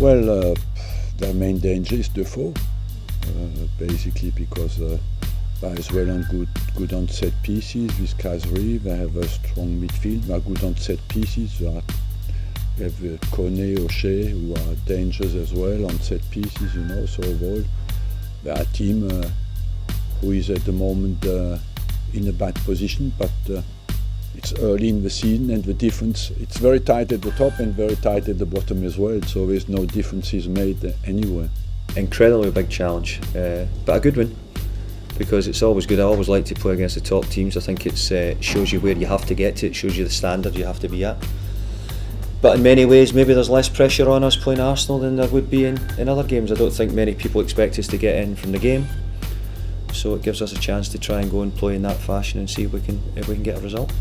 Well, their main danger is Defoe, basically because they are as well on good on set pieces with Kazri. They have a strong midfield. They are good on set pieces. They have Kone, O'Shea, who are dangerous as well on set pieces. So overall, they are a team who is at the moment in a bad position, but it's early in the season, and the difference, it's very tight at the top and very tight at the bottom as well, so there's no differences made anywhere. Incredibly big challenge, but a good one, because it's always good. I always like to play against the top teams. I think it shows you where you have to get to, it shows you the standard you have to be at. But in many ways, maybe there's less pressure on us playing Arsenal than there would be in other games. I don't think many people expect us to get in from the game, so it gives us a chance to try and go and play in that fashion and see if we can get a result.